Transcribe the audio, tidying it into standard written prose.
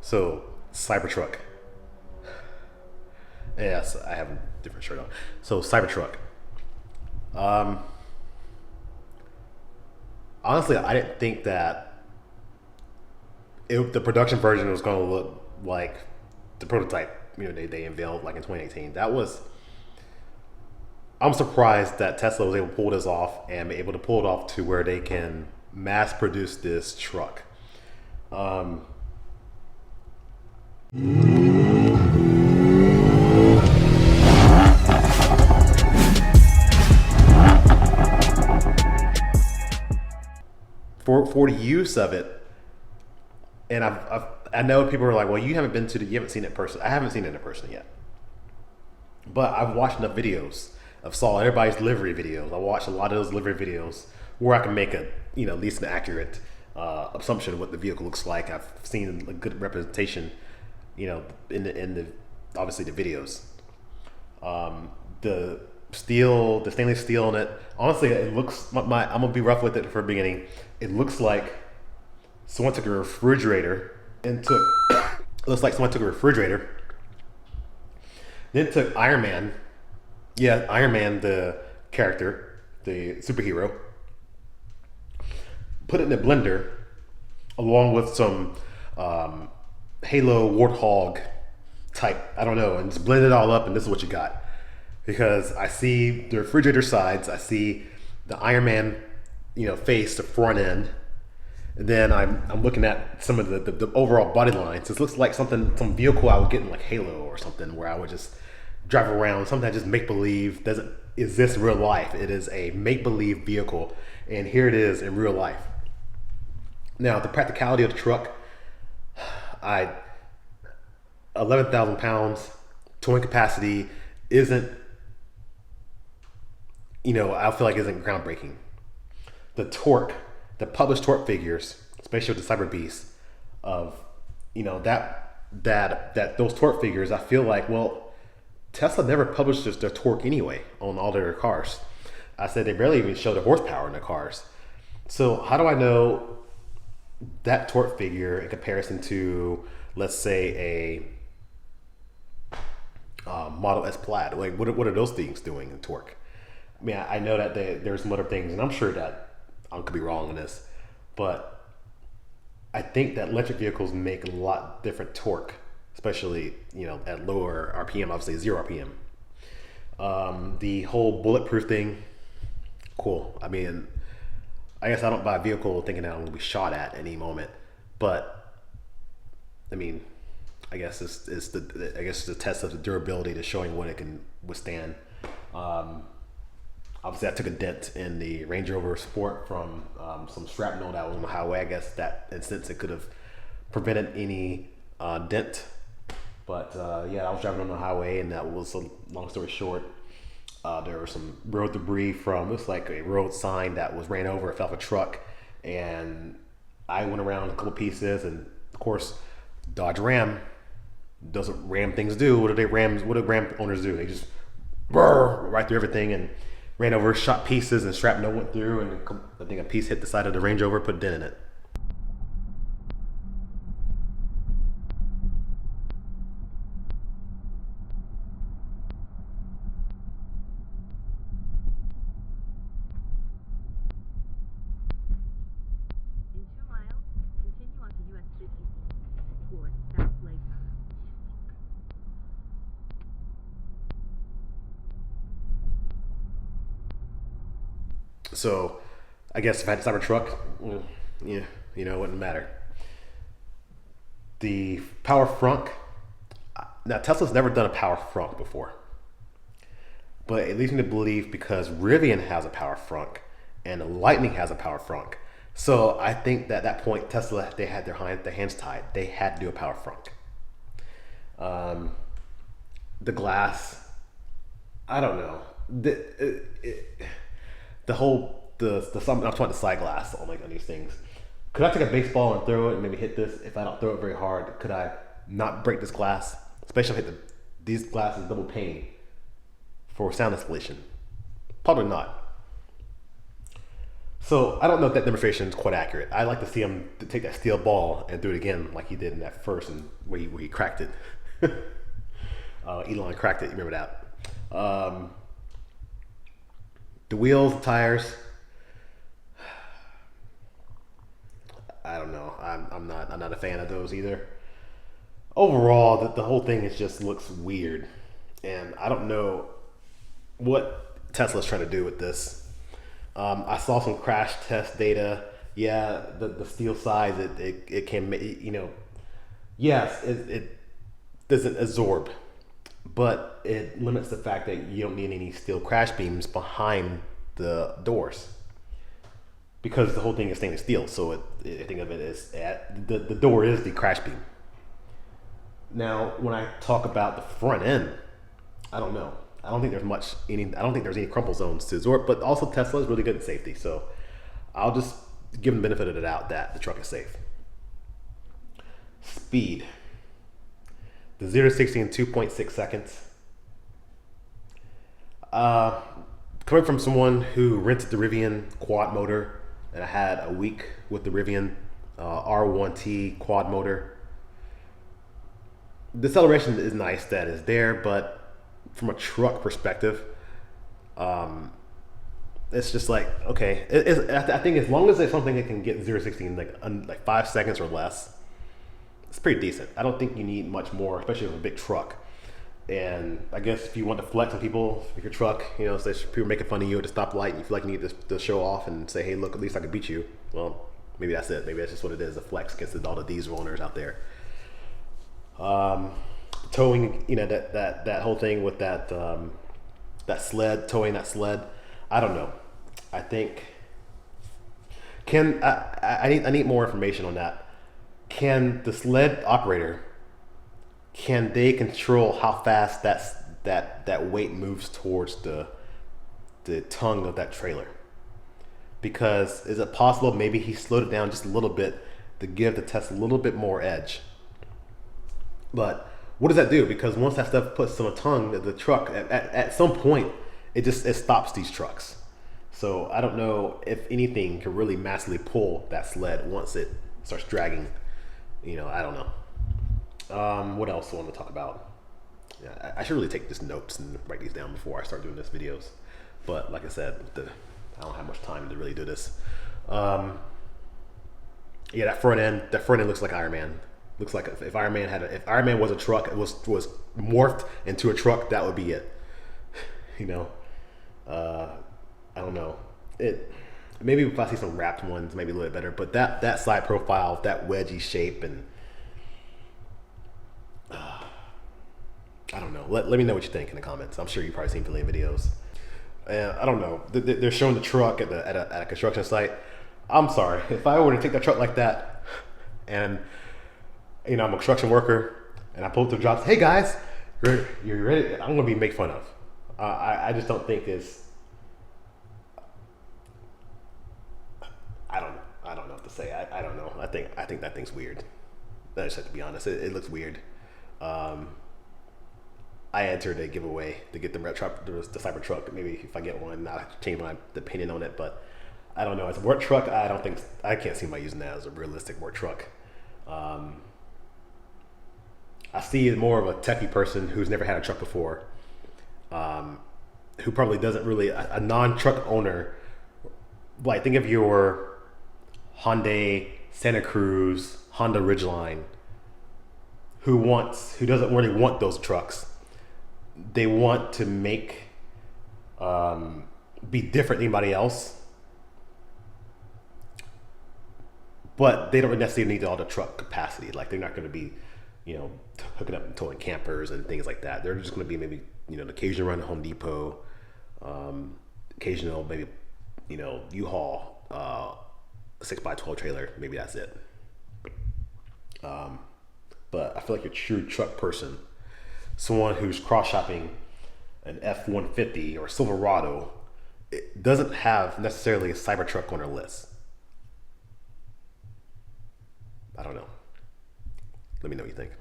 So Cybertruck. Yes, I have a different shirt on. So Cybertruck. Um, Honestly, I didn't think that the production version was going to look like the prototype. They unveiled like in 2018. I'm surprised that Tesla was able to pull this off and be able to pull it off to where they can mass produce this truck. Um, for the use of it, and I know people are like, well, you haven't seen it in person. I haven't seen it in person yet, but I've watched enough videos. I've saw everybody's delivery videos. I watched a lot of those delivery videos where I can make a at least an accurate assumption of what the vehicle looks like. I've seen a good representation, in the obviously the videos. The steel, the stainless steel in it. Honestly, it looks. I'm gonna be rough with it for the beginning. It looks like someone took a refrigerator and took. It looks like someone took a refrigerator, then took Iron Man. Yeah, Iron Man, the character, the superhero, put it in a blender along with some Halo Warthog type. I don't know, and just blend it all up, and this is what you got. Because I see the refrigerator sides, I see the Iron Man, face, the front end, and then I'm looking at some of the overall body lines. This looks like some vehicle I would get in like Halo or something, where I would just drive around. Something I just make believe doesn't exist in real life. It is a make believe vehicle, and here it is in real life. Now the practicality of the truck, I 11,000 pounds, towing capacity isn't, I feel like isn't groundbreaking. The torque, the published torque figures, especially with the Cyber Beast, of that those torque figures, I feel like, well, Tesla never published their torque anyway on all their cars. I said they barely even show the horsepower in their cars. So how do I know that torque figure in comparison to, let's say, a Model S Plaid? Like, what are those things doing in torque? I mean, I know that there's some other things, and I'm sure that I could be wrong on this, but I think that electric vehicles make a lot different torque, especially at lower RPM, obviously 0 RPM. The whole bulletproof thing, cool. I mean, I guess I don't buy a vehicle thinking that I'm gonna be shot at any moment, but I mean, I guess it's the test of the durability to showing what it can withstand. Obviously, I took a dent in the Range Rover Sport from some shrapnel that was on the highway. I guess that instance it could have prevented any dent. But yeah, I was driving on the highway, and that was, a long story short, there was some road debris from, it was like a road sign that was ran over. It fell off a truck, and I went around a couple pieces, and of course, Dodge Ram does what Ram things do. What do Ram owners do? They just right through everything and ran over, shot pieces, and shrapnel went through, and I think a piece hit the side of the Range Rover, put a dent in it. In 2 miles, continue onto US 50 towards South Lake. So I guess if I had a Cybertruck, yeah, it wouldn't matter. The power frunk. Now Tesla's never done a power frunk before, but it leads me to believe because Rivian has a power frunk and the Lightning has a power frunk. So I think that at that point Tesla, they had their hands tied. They had to do a power frunk. The glass, I don't know. The whole I'm talking the side glass on these things. Could I take a baseball and throw it and maybe hit this? If I don't throw it very hard, could I not break this glass? Especially if I hit these glasses double pane for sound installation. Probably not. So I don't know if that demonstration is quite accurate. I like to see him to take that steel ball and do it again like he did in that first and where he cracked it. Elon cracked it. You remember that? The wheels, the tires. I don't know. I'm not a fan of those either. Overall, the whole thing is just looks weird, and I don't know what Tesla's trying to do with this. I saw some crash test data. Yeah, the steel size it can yes it doesn't absorb, but it limits the fact that you don't need any steel crash beams behind the doors because the whole thing is stainless steel. So I think of it as the door is the crash beam. Now, when I talk about the front end, I don't know. I don't think there's any crumple zones to absorb, but also Tesla is really good at safety. So I'll just give them the benefit of the doubt that the truck is safe. Speed. The 0 to 60 in 2.6 seconds. Coming from someone who rented the Rivian quad motor, and I had a week with the Rivian R1T quad motor. The acceleration is nice that is there, but from a truck perspective, it's just like, okay, I think as long as it's something that can get 0 to 60 in like 5 seconds or less, it's pretty decent. I don't think you need much more, especially with a big truck. And I guess if you want to flex on people with your truck, say people making fun of you at the stoplight, and you feel like you need to show off and say, hey, look, at least I can beat you. Well, maybe that's it. Maybe that's just what it is, a flex against all the diesel owners out there. Towing, that whole thing with that sled, towing that sled. I don't know. I think I need more information on that. Can the sled operator, can they control how fast that weight moves towards the tongue of that trailer? Because is it possible maybe he slowed it down just a little bit to give the test a little bit more edge? But what does that do? Because once that stuff puts on the tongue, the truck at some point it stops these trucks. So I don't know if anything can really massively pull that sled once it starts dragging. I don't know. What else do I want to talk about? Yeah, I should really take just notes and write these down before I start doing this videos. But like I said, I don't have much time to really do this. Yeah, that front end looks like Iron Man. Looks like if Iron Man was a truck, it was morphed into a truck, that would be it. I don't know. Maybe if I see some wrapped ones, maybe a little bit better. But that side profile, that wedgy shape, and I don't know. Let me know what you think in the comments. I'm sure you've probably seen plenty of videos. I don't know. They're showing the truck at a construction site. I'm sorry, if I were to take that truck like that, and I'm a construction worker, and I pull up to the jobs, hey guys, you're ready? I'm gonna be made fun of. I just don't think it's. I don't know what to say. I don't know. I think that thing's weird. I just have to be honest. It looks weird. I entered a giveaway to get the Cybertruck. Maybe if I get one, I'll change my opinion on it. But I don't know. As a work truck, I can't see myself using that as a realistic work truck. I see it more of a techie person who's never had a truck before, who probably doesn't really a non-truck owner. Like think of your Hyundai Santa Cruz, Honda Ridgeline, who doesn't really want those trucks. They want to be different than anybody else, but they don't necessarily need all the truck capacity. Like they're not going to be, hooking up and towing campers and things like that. They're just going to be maybe, the occasional run to Home Depot, occasional maybe, U-Haul, 6x12 trailer. Maybe that's it. But I feel like a true truck person, someone who's cross-shopping an F-150 or Silverado, it doesn't have necessarily a Cybertruck on their list. I don't know. Let me know what you think.